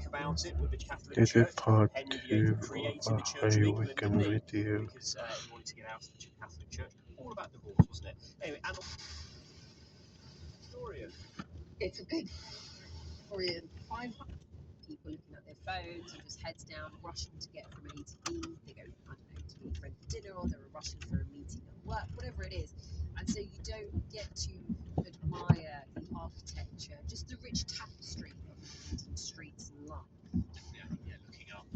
think about it with the Catholic This is Church. part Henry 2 VIII created of the a Church of England, Wycombe didn't he? video. Because he wanted to get out of the Catholic Church. All about divorce, wasn't it? Anyway, and Dorian. It's a good Orion 500 people looking at their phones and just heads down, rushing to get from A to B. They go, I don't know, to meet a friend for dinner, or they're rushing for a meeting at work, whatever it is. And so you don't get to admire the architecture, just the rich tapestry of London streets and life. Yeah, looking up.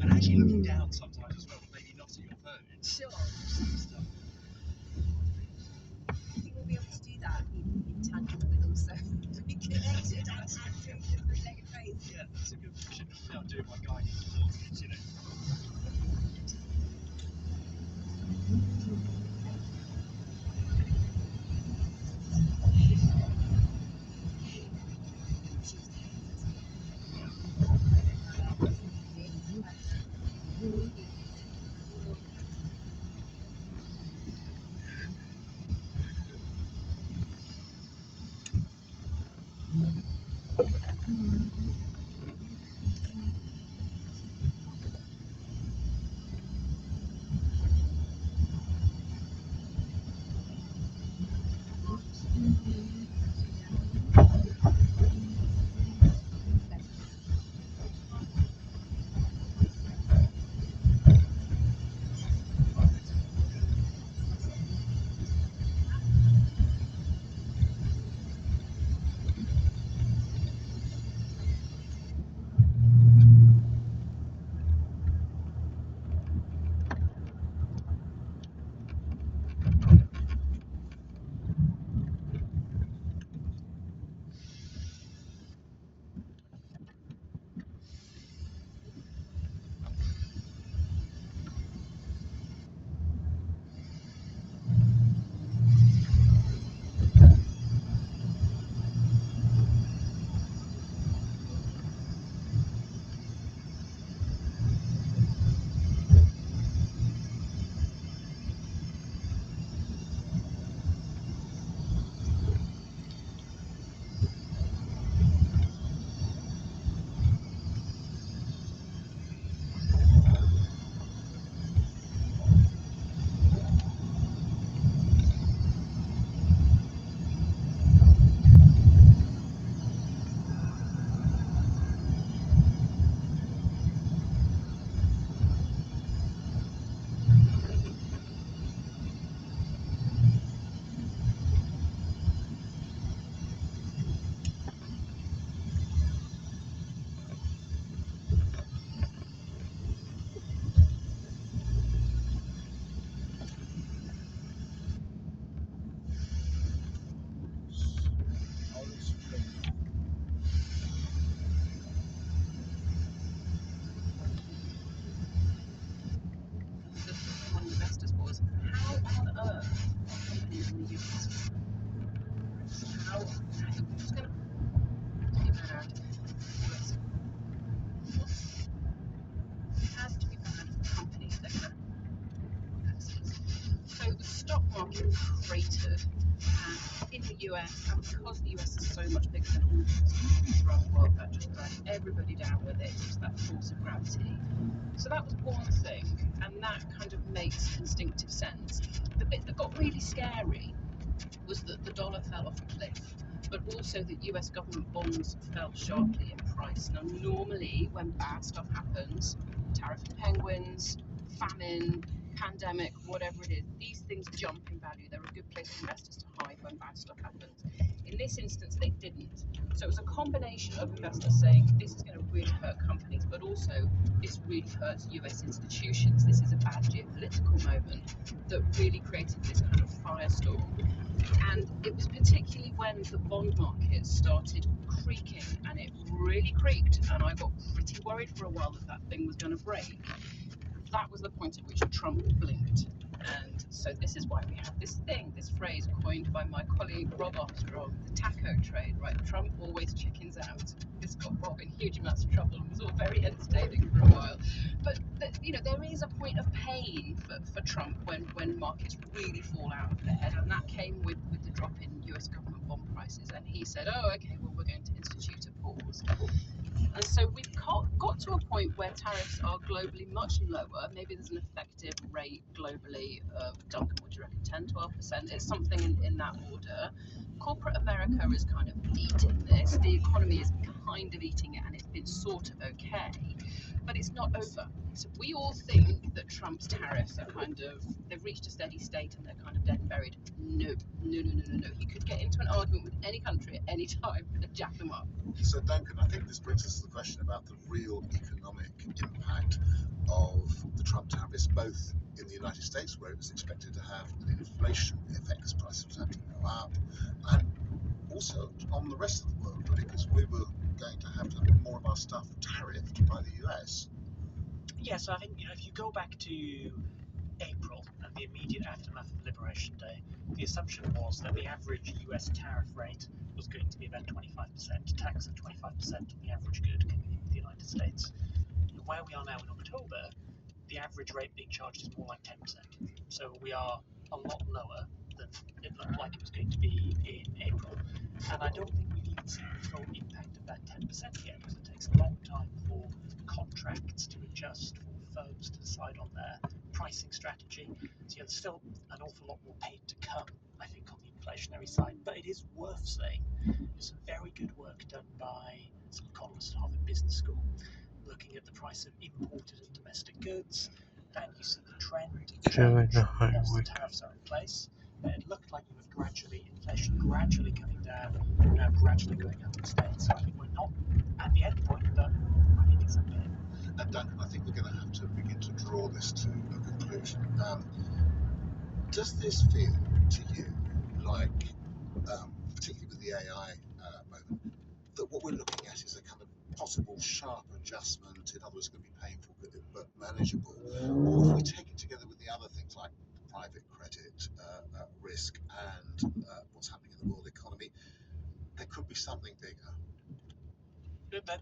And actually looking down sometimes as well, maybe not at your phone. Sure. I think we'll be able to do that in tandem with also being connected and doing the three-legged face. Yeah, that's a good option. I'm doing my guiding tours, you know. One of the investors was, how on earth are companies in the US? How? I'm just going to take that out. It has to be bad for companies that can investors. So the stock market cratered in the US, and because the US is so much bigger than all countries around the world, that just dragged everybody down with it. It's that force of gravity. So that was one thing, and that kind of makes instinctive sense. The bit that got really scary was that the dollar fell off a cliff, but also that US government bonds fell sharply in price. Now, normally when bad stuff happens, tariff penguins, famine, pandemic, whatever it is, these things jump in value. They're a good place for investors to hide when bad stuff happens. In this instance, they didn't. So it was a combination of investors saying this is going to really hurt companies, but also this really hurts US institutions. This is a bad geopolitical moment that really created this kind of firestorm. And it was particularly when the bond market started creaking, and it really creaked, and I got pretty worried for a while that that thing was going to break. That was the point at which Trump blinked. And so this is why we have this thing, this phrase coined by my colleague Rob Armstrong, the taco trade, right? Trump always chickens out. This got Rob in huge amounts of trouble and was all very entertaining for a while. But you know, there is a point of pain for Trump when markets really fall out of their head, and that came with the drop in US government bond prices. And he said, oh, okay, well, we're going to institute a pause. And so we've got to a point where tariffs are globally much lower. Maybe there's an effective rate globally of, Duncan, would you reckon 10, 12%? It's something in that order. Corporate America is kind of eating this. The economy is kind of eating it, and it's been sort of okay, but it's not over. So we all think that Trump's tariffs are they've reached a steady state and they're kind of dead and buried. No, no, no, no, no, no. He could get into an argument with any country at any time and jack them up. So, Duncan, I think this brings us to the question about the real economic impact of the Trump tariffs, both in the United States, where it was expected to have an inflation effect as prices had to go up, and also on the rest of the world, really, because we were going to have more of our stuff tariffed by the US. Yeah, so I think if you go back to April and the immediate aftermath of Liberation Day, the assumption was that the average US tariff rate was going to be about 25%, tax of 25% on the average good coming into the United States. Where we are now in October, the average rate being charged is more like 10%. So we are a lot lower than it looked like it was going to be in April. And I don't think we've even seen the full impact of that 10% yet, because it takes a long time for contracts to adjust, for firms to decide on their pricing strategy. So there's still an awful lot more pain to come, I think, on the inflationary side. But it is worth saying there's some very good work done by some economists at Harvard Business School, looking at the price of imported and domestic goods, and you see the trend change once the tariffs are in place. It looked like it was inflation gradually coming down, now gradually going up in the States. So I think we're not at the end point, but I think it's a bit. And Duncan, I think we're going to have to begin to draw this to a conclusion. Does this feel to you like, particularly with the AI moment, that what we're looking at is a kind of possible sharp adjustment, in other words, going to be painful but manageable, or if we take it together with the other things like private credit risk and what's happening in the world economy, there could be something bigger?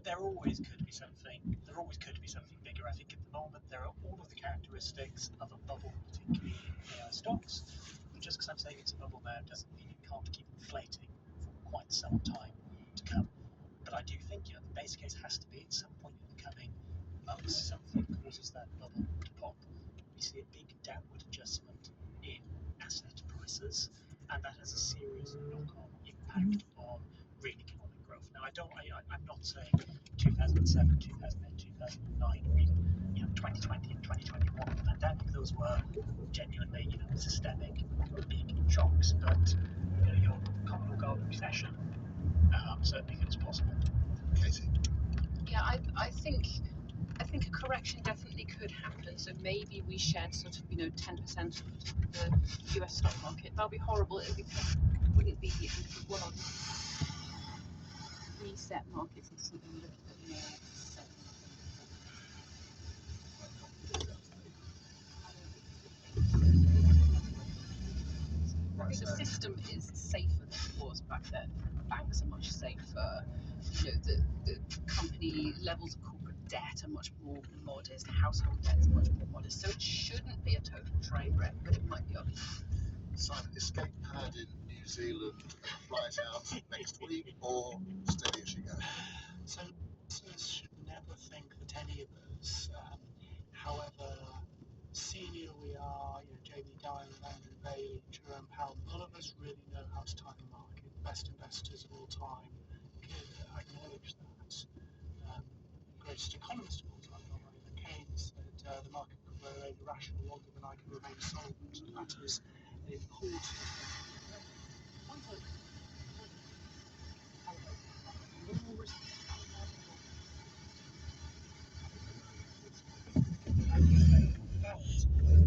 There always could be something. There always could be something bigger. I think at the moment there are all of the characteristics of a bubble, particularly in AI stocks. But just because I'm saying it's a bubble now doesn't mean it can't keep inflating for quite some time to come. But I do think the base case has to be at some point in the coming months something causes that bubble to pop. We see a big downward adjustment in asset prices, and that has a serious knock-on impact on real economic growth. Now, I'm not saying 2007, 2008, 2009, or even 2020 and 2021, the pandemic. Those were genuinely systemic, big shocks. But your common or garden recession certainly feels possible. Katie? Yeah, I think a correction definitely could happen. So maybe we shed sort of 10% of the US stock market. That'll be horrible. It wouldn't be the end of the world. Reset markets into something a little bit more safe. I think the system is safer than it was back then. Banks are much safer. The company levels of corporate debt are much more modest. Household debt is much more modest. So it shouldn't be a total train wreck, but it might be ugly. Simon, escape pad in New Zealand, flight out next week, or steady as you go? So listeners should never think that any of us, however senior we are, Jamie Dyer and Andrew Bailey, Jerome Powell, none of us really know how to time the market. The best investors of all time can acknowledge that. The greatest economist of all time, Oliver Keynes, said the market could remain irrational longer than I can remain solvent, and that is an important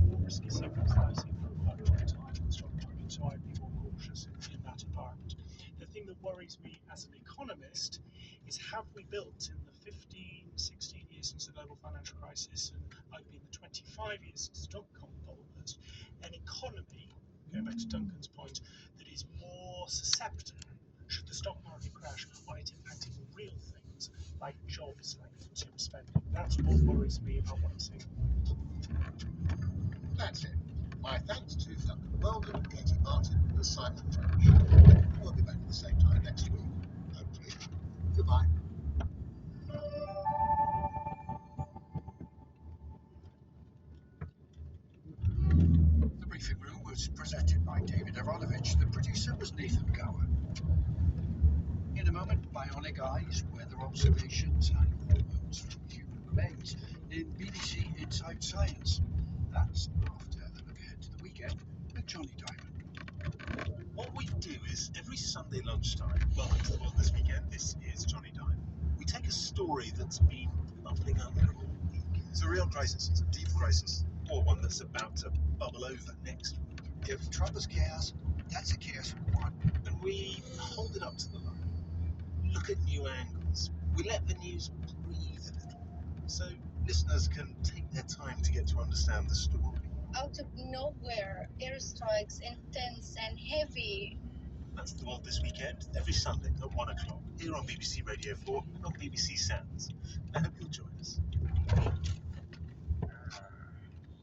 more risky signals that I've seen for quite a long time in the stock market, so I'd be more cautious in that environment. The thing that worries me as an economist is, have we built in the 15, 16 years since the global financial crisis, and arguably in the 25 years since the dot-com bubble burst, an economy, going back to Duncan's point, that is more susceptible, should the stock market crash, on it impacting real things like jobs, like consumer spending. That's what worries me about what I'm seeing at the moment. That's it. My thanks to Duncan Weldon, Katie Martin, and Simon French. We'll be back at the same time next week, hopefully. Goodbye. briefing room was presented by David Aronovich. The producer was Nathan Gower. In a moment, bionic eyes, weather observations, and hormones from human remains in BBC Inside Science. That's after a look ahead to the weekend with Johnny Diamond. What we do is every Sunday lunchtime, welcome to the world this weekend, this is Johnny Diamond. We take a story that's been bubbling under all week. It's a real crisis, it's a deep crisis, or one that's about to bubble over next week. If Trump is chaos, that's a chaos one. And we hold it up to the light. Look at new angles. We let the news breathe a little, so listeners can take their time to get to understand the story. Out of nowhere, airstrikes intense and heavy. That's the world this weekend, every Sunday at 1 o'clock, here on BBC Radio 4 and on BBC Sounds. I hope you'll join us.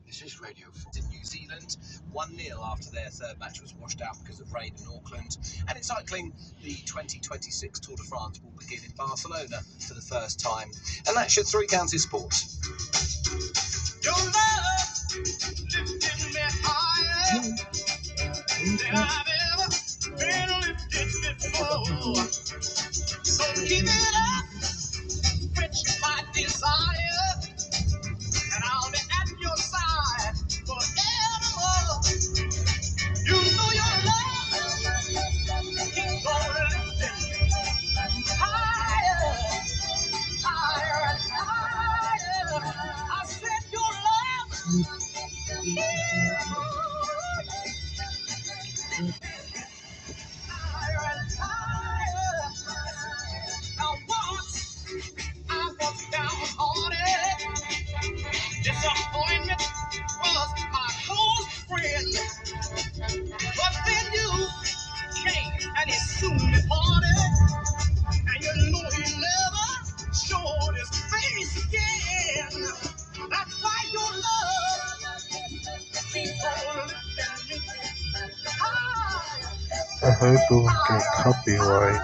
This is Radio 4. In New Zealand, 1-0 after their third match was washed out because of rain in Auckland. And in cycling, the 2026 Tour de France will begin in Barcelona for the first time. And that's your Three Counties Sports. Your love lifted me higher than I've ever been lifted before. So keep it up, quench my desire, and I'll be at your side forevermore. You know your love keeps on lifting higher, higher and higher. I said your love higher and higher. Now once I was downhearted, disappointment was my close friend. But then you came and he soon departed, and you know he never showed his face again. That's why your love keeps on lifting me high. I hope we won't get copyright.